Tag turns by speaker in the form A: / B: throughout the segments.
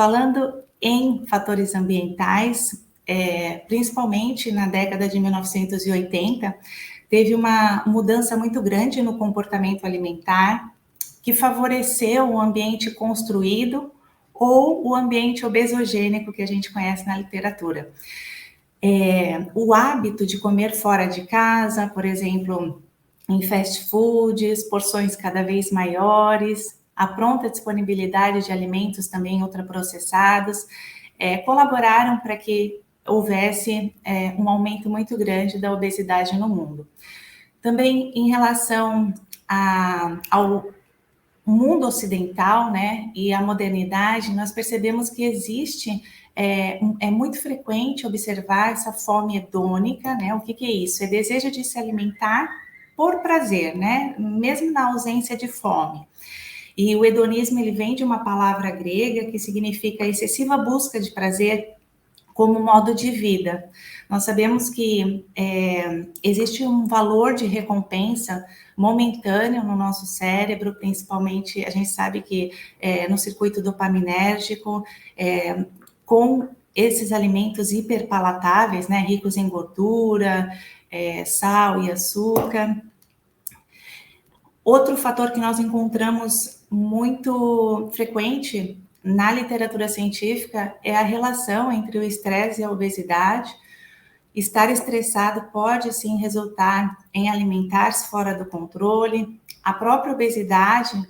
A: Falando em fatores ambientais, principalmente na década de 1980, teve uma mudança muito grande no comportamento alimentar, que favoreceu o ambiente construído ou o ambiente obesogênico que a gente conhece na literatura. O hábito de comer fora de casa, por exemplo, em fast foods, porções cada vez maiores, a pronta disponibilidade de alimentos também ultraprocessados, colaboraram para que houvesse um aumento muito grande da obesidade no mundo. Também em relação ao mundo ocidental, né, e a modernidade, nós percebemos que existe, é muito frequente observar essa fome hedônica, né, o que é isso? É desejo de se alimentar por prazer, né, mesmo na ausência de fome. E o hedonismo, ele vem de uma palavra grega que significa excessiva busca de prazer como modo de vida. Nós sabemos que existe um valor de recompensa momentâneo no nosso cérebro, principalmente a gente sabe que no circuito dopaminérgico, com esses alimentos hiperpalatáveis, né, ricos em gordura, sal e açúcar. Outro fator que nós encontramos muito frequente na literatura científica é a relação entre o estresse e a obesidade. Estar estressado pode, sim, resultar em alimentar-se fora do controle. A própria obesidade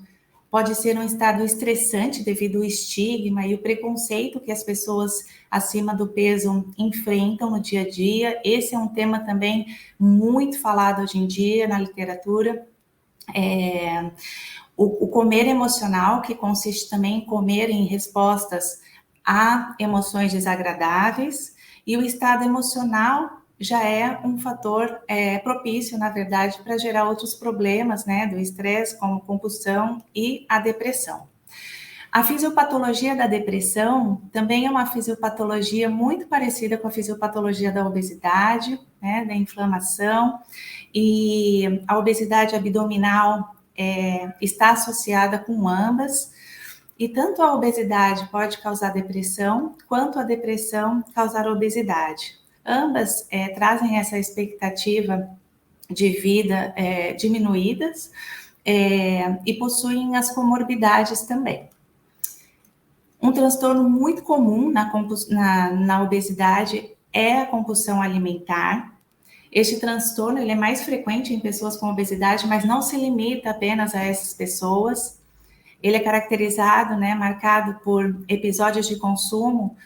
A: pode ser um estado estressante devido ao estigma e o preconceito que as pessoas acima do peso enfrentam no dia a dia. Esse é um tema também muito falado hoje em dia na literatura. O comer emocional, que consiste também em comer em respostas a emoções desagradáveis, e o estado emocional já é um fator propício, na verdade, para gerar outros problemas, né, do estresse, como compulsão e a depressão. A fisiopatologia da depressão também é uma fisiopatologia muito parecida com a fisiopatologia da obesidade, né, da inflamação, e a obesidade abdominal está associada com ambas, e tanto a obesidade pode causar depressão, quanto a depressão causar obesidade. Ambas trazem essa expectativa de vida diminuídas e possuem as comorbidades também. Um transtorno muito comum na obesidade é a compulsão alimentar. Este transtorno ele é mais frequente em pessoas com obesidade, mas não se limita apenas a essas pessoas. Ele é caracterizado, né, marcado por episódios de consumo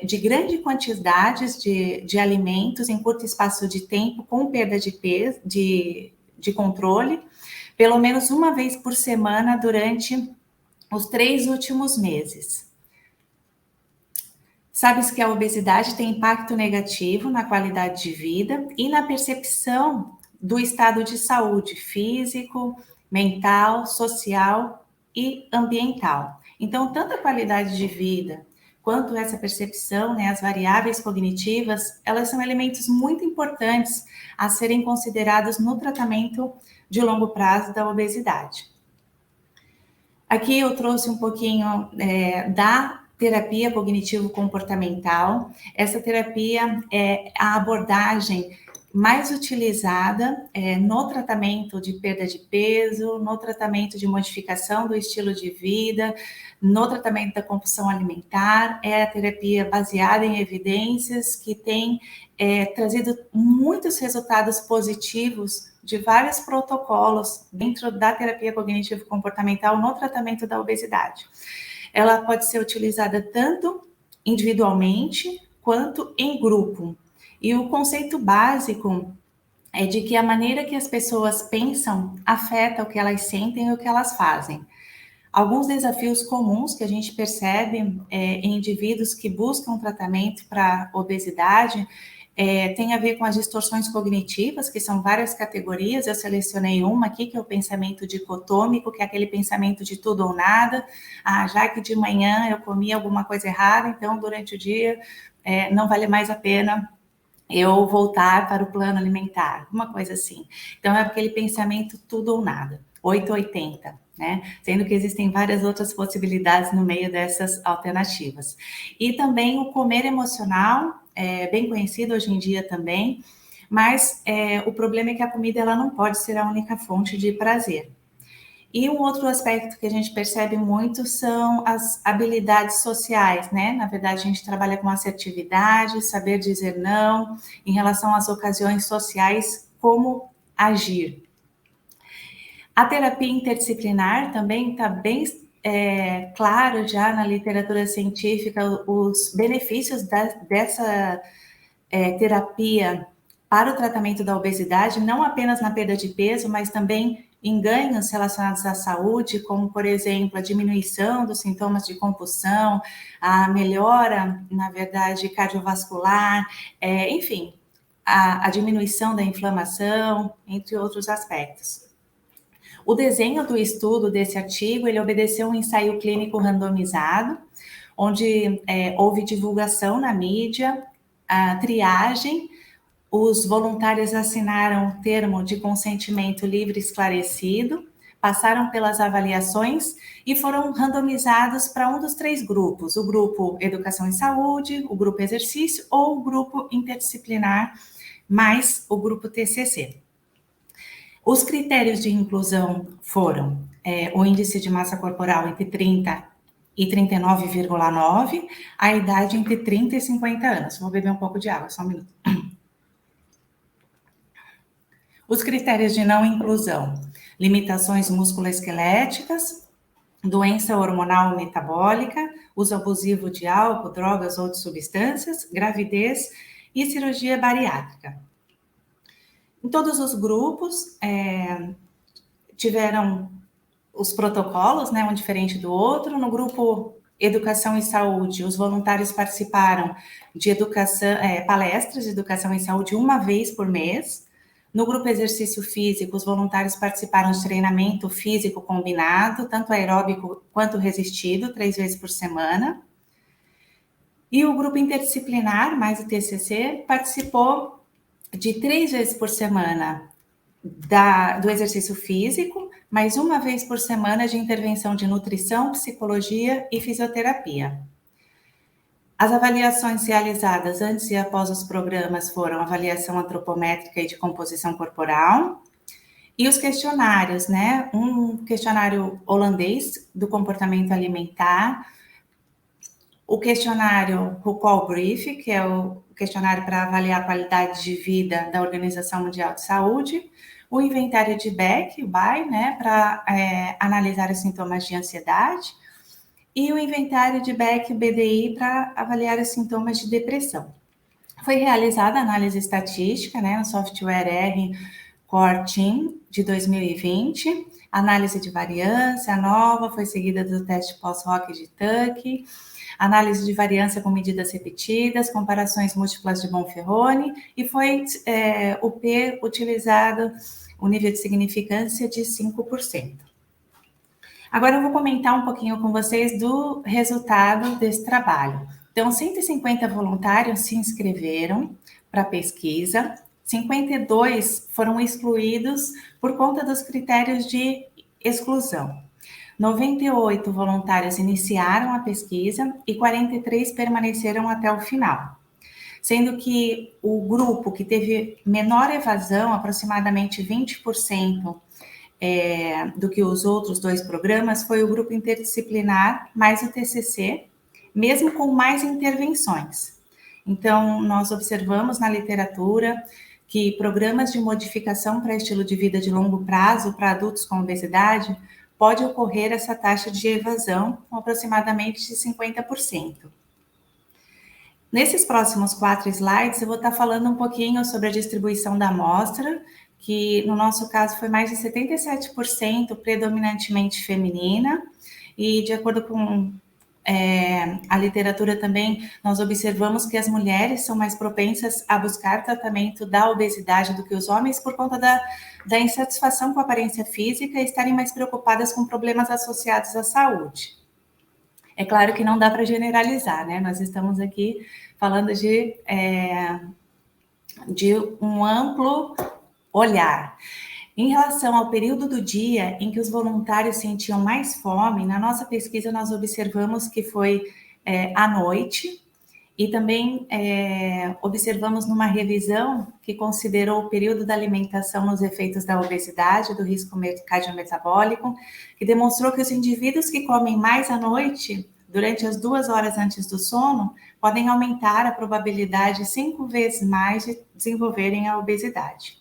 A: de grandes quantidades de alimentos em curto espaço de tempo, com perda de peso, de controle, pelo menos uma vez por semana durante os 3 últimos meses. Sabe-se que a obesidade tem impacto negativo na qualidade de vida e na percepção do estado de saúde físico, mental, social e ambiental. Então, tanto a qualidade de vida quanto essa percepção, né, as variáveis cognitivas, elas são elementos muito importantes a serem considerados no tratamento de longo prazo da obesidade. Aqui eu trouxe um pouquinho da terapia cognitivo-comportamental. Essa terapia é a abordagem mais utilizada no tratamento de perda de peso, no tratamento de modificação do estilo de vida, no tratamento da compulsão alimentar. É a terapia baseada em evidências que tem trazido muitos resultados positivos de vários protocolos dentro da terapia cognitivo-comportamental no tratamento da obesidade. Ela pode ser utilizada tanto individualmente quanto em grupo. E o conceito básico é de que a maneira que as pessoas pensam afeta o que elas sentem e o que elas fazem. Alguns desafios comuns que a gente percebe em indivíduos que buscam tratamento para obesidade tem a ver com as distorções cognitivas, que são várias categorias. Eu selecionei uma aqui, que é o pensamento dicotômico, que é aquele pensamento de tudo ou nada. Já que de manhã eu comi alguma coisa errada, então durante o dia não vale mais a pena eu voltar para o plano alimentar, uma coisa assim. Então é aquele pensamento tudo ou nada, 880. né? Sendo que existem várias outras possibilidades no meio dessas alternativas. E também o comer emocional, é bem conhecido hoje em dia também, mas o problema é que a comida ela não pode ser a única fonte de prazer. E um outro aspecto que a gente percebe muito são as habilidades sociais, né? Na verdade, a gente trabalha com assertividade, saber dizer não, em relação às ocasiões sociais, como agir. A terapia interdisciplinar também está bem claro já na literatura científica os benefícios dessa terapia para o tratamento da obesidade, não apenas na perda de peso, mas também em ganhos relacionados à saúde, como, por exemplo, a diminuição dos sintomas de compulsão, a melhora, na verdade, cardiovascular, enfim, a diminuição da inflamação, entre outros aspectos. O desenho do estudo desse artigo, ele obedeceu um ensaio clínico randomizado, onde houve divulgação na mídia, a triagem, os voluntários assinaram o termo de consentimento livre e esclarecido, passaram pelas avaliações e foram randomizados para um dos 3 grupos, o grupo Educação e Saúde, o grupo Exercício ou o grupo Interdisciplinar, mais o grupo TCC. Os critérios de inclusão foram o índice de massa corporal entre 30 e 39,9, a idade entre 30 e 50 anos. Vou beber um pouco de água, só um minuto. Os critérios de não inclusão: limitações musculoesqueléticas, doença hormonal ou metabólica, uso abusivo de álcool, drogas ou de substâncias, gravidez e cirurgia bariátrica. Em todos os grupos tiveram os protocolos, né, um diferente do outro. No grupo Educação e Saúde, os voluntários participaram de palestras de educação e saúde uma vez por mês. No grupo Exercício Físico, os voluntários participaram de treinamento físico combinado, tanto aeróbico quanto resistido, 3 vezes por semana. E o grupo interdisciplinar, mais o TCC, participou de 3 vezes por semana do exercício físico, mais uma vez por semana de intervenção de nutrição, psicologia e fisioterapia. As avaliações realizadas antes e após os programas foram avaliação antropométrica e de composição corporal, e os questionários, né? Um questionário holandês do comportamento alimentar, o questionário Recall Brief, que é o questionário para avaliar a qualidade de vida da Organização Mundial de Saúde, o inventário de Beck, o BAI, né, para analisar os sintomas de ansiedade, e o inventário de Beck, BDI, para avaliar os sintomas de depressão. Foi realizada a análise estatística, né, no software R Core Team de 2020, análise de variância nova, foi seguida do teste pós-hoc de Tuck, análise de variância com medidas repetidas, comparações múltiplas de Bonferroni, e foi o P utilizado, o nível de significância de 5%. Agora eu vou comentar um pouquinho com vocês do resultado desse trabalho. Então, 150 voluntários se inscreveram para a pesquisa, 52 foram excluídos por conta dos critérios de exclusão. 98 voluntários iniciaram a pesquisa e 43 permaneceram até o final, sendo que o grupo que teve menor evasão, aproximadamente 20% do que os outros 2 programas, foi o grupo interdisciplinar mais o TCC, mesmo com mais intervenções. Então, nós observamos na literatura que programas de modificação para estilo de vida de longo prazo para adultos com obesidade pode ocorrer essa taxa de evasão com aproximadamente de 50%. Nesses próximos 4 slides, eu vou estar falando um pouquinho sobre a distribuição da amostra, que no nosso caso foi mais de 77% predominantemente feminina, e de acordo com a literatura também, nós observamos que as mulheres são mais propensas a buscar tratamento da obesidade do que os homens por conta da insatisfação com a aparência física e estarem mais preocupadas com problemas associados à saúde. É claro que não dá para generalizar, né? Nós estamos aqui falando de um amplo olhar. Em relação ao período do dia em que os voluntários sentiam mais fome, na nossa pesquisa nós observamos que foi à noite, e também observamos numa revisão que considerou o período da alimentação nos efeitos da obesidade, do risco cardiometabólico, que demonstrou que os indivíduos que comem mais à noite, durante as 2 horas antes do sono, podem aumentar a probabilidade 5 vezes mais de desenvolverem a obesidade.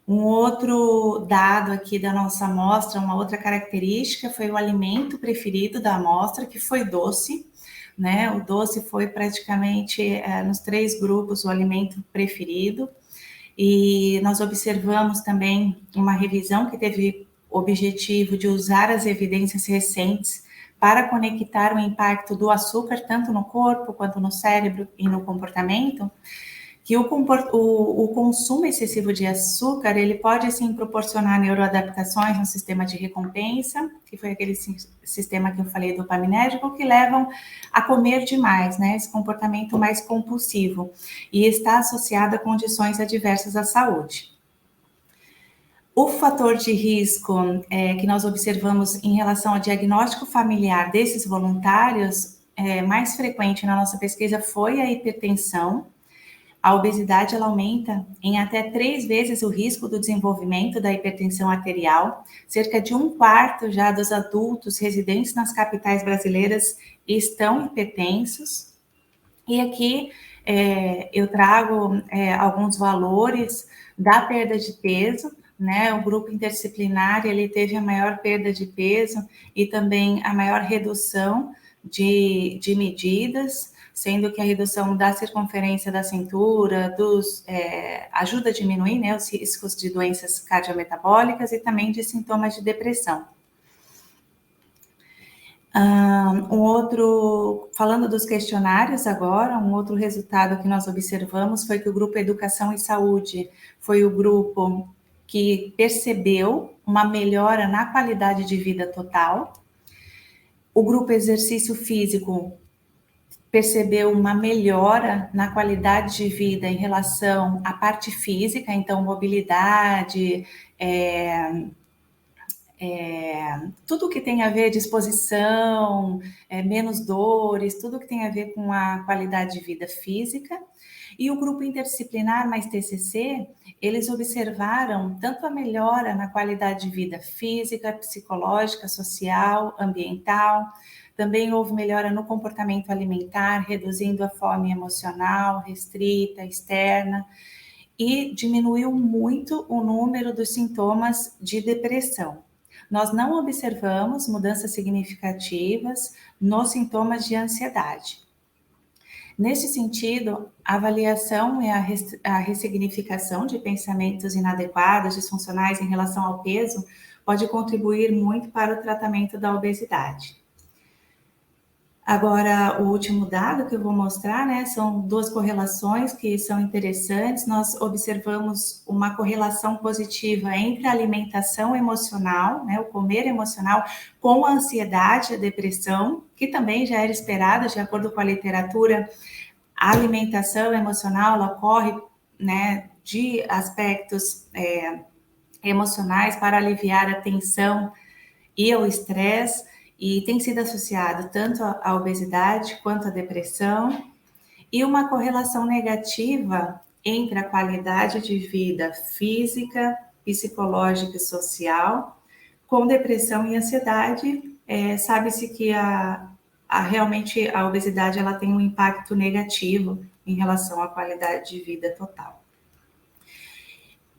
A: Um outro dado aqui da nossa amostra, uma outra característica, foi o alimento preferido da amostra, que foi doce, né? O doce foi praticamente nos 3 grupos o alimento preferido. E nós observamos também uma revisão que teve o objetivo de usar as evidências recentes para conectar o impacto do açúcar tanto no corpo quanto no cérebro e no comportamento, que o consumo excessivo de açúcar, ele pode, sim, proporcionar neuroadaptações no sistema de recompensa, que foi aquele sistema que eu falei dopaminérgico, que levam a comer demais, né? Esse comportamento mais compulsivo, e está associado a condições adversas à saúde. O fator de risco que nós observamos em relação ao diagnóstico familiar desses voluntários, mais frequente na nossa pesquisa foi a hipertensão. A obesidade, ela aumenta em até 3 vezes o risco do desenvolvimento da hipertensão arterial. Cerca de 1/4 já dos adultos residentes nas capitais brasileiras estão hipertensos. E aqui eu trago alguns valores da perda de peso, né? O grupo interdisciplinar, ele teve a maior perda de peso e também a maior redução de medidas, sendo que a redução da circunferência da cintura ajuda a diminuir, né, os riscos de doenças cardiometabólicas e também de sintomas de depressão. Falando dos questionários agora, um outro resultado que nós observamos foi que o grupo Educação e Saúde foi o grupo que percebeu uma melhora na qualidade de vida total. O grupo Exercício Físico percebeu uma melhora na qualidade de vida em relação à parte física, então mobilidade, tudo que tem a ver disposição, menos dores, tudo que tem a ver com a qualidade de vida física. E o grupo interdisciplinar mais TCC, eles observaram tanto a melhora na qualidade de vida física, psicológica, social, ambiental. Também houve melhora no comportamento alimentar, reduzindo a fome emocional, restrita, externa, e diminuiu muito o número dos sintomas de depressão. Nós não observamos mudanças significativas nos sintomas de ansiedade. Nesse sentido, a avaliação e a ressignificação de pensamentos inadequados, disfuncionais em relação ao peso, pode contribuir muito para o tratamento da obesidade. Agora, o último dado que eu vou mostrar, né, são 2 correlações que são interessantes. Nós observamos uma correlação positiva entre a alimentação emocional, né, o comer emocional, com a ansiedade e a depressão, que também já era esperada, de acordo com a literatura. A alimentação emocional, ela ocorre, né, de aspectos emocionais para aliviar a tensão e o estresse, e tem sido associado tanto à obesidade quanto à depressão, e uma correlação negativa entre a qualidade de vida física, psicológica e social com depressão e ansiedade. Sabe-se que realmente a obesidade, ela tem um impacto negativo em relação à qualidade de vida total.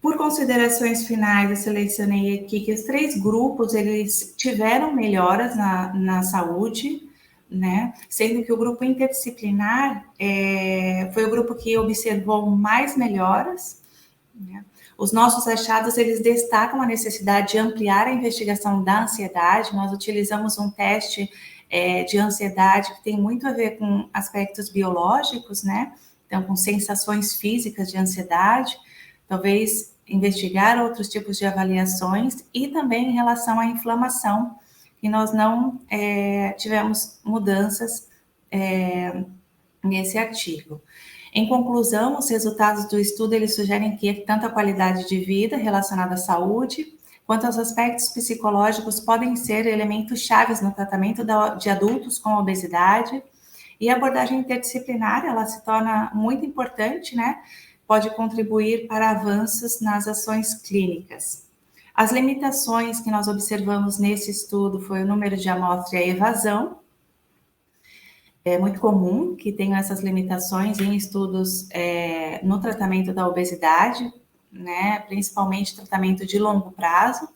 A: Por considerações finais, eu selecionei aqui que os 3 grupos, eles tiveram melhoras na saúde, né? Sendo que o grupo interdisciplinar foi o grupo que observou mais melhoras, né? Os nossos achados, eles destacam a necessidade de ampliar a investigação da ansiedade. Nós utilizamos um teste de ansiedade que tem muito a ver com aspectos biológicos, né? Então, com sensações físicas de ansiedade, talvez investigar outros tipos de avaliações, e também em relação à inflamação, que nós não tivemos mudanças nesse artigo. Em conclusão, os resultados do estudo eles sugerem que tanto a qualidade de vida relacionada à saúde, quanto aos aspectos psicológicos podem ser elementos chaves no tratamento de adultos com obesidade, e a abordagem interdisciplinar, ela se torna muito importante, né? Pode contribuir para avanços nas ações clínicas. As limitações que nós observamos nesse estudo foi o número de amostra e a evasão. É muito comum que tenham essas limitações em estudos no tratamento da obesidade, né? Principalmente tratamento de longo prazo.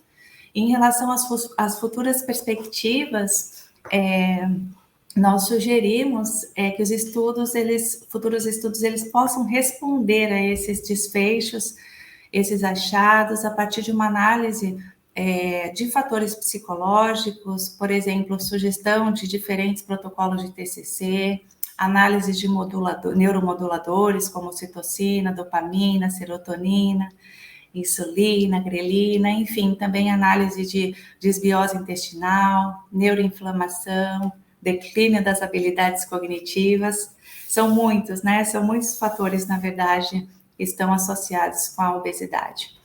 A: Em relação às futuras perspectivas, nós sugerimos que os futuros estudos, eles possam responder a esses desfechos, esses achados, a partir de uma análise de fatores psicológicos, por exemplo, sugestão de diferentes protocolos de TCC, análise de neuromoduladores, como citocina, dopamina, serotonina, insulina, grelina, enfim, também análise de desbiose intestinal, neuroinflamação, declínio das habilidades cognitivas. São muitos, né? São muitos fatores, na verdade, que estão associados com a obesidade.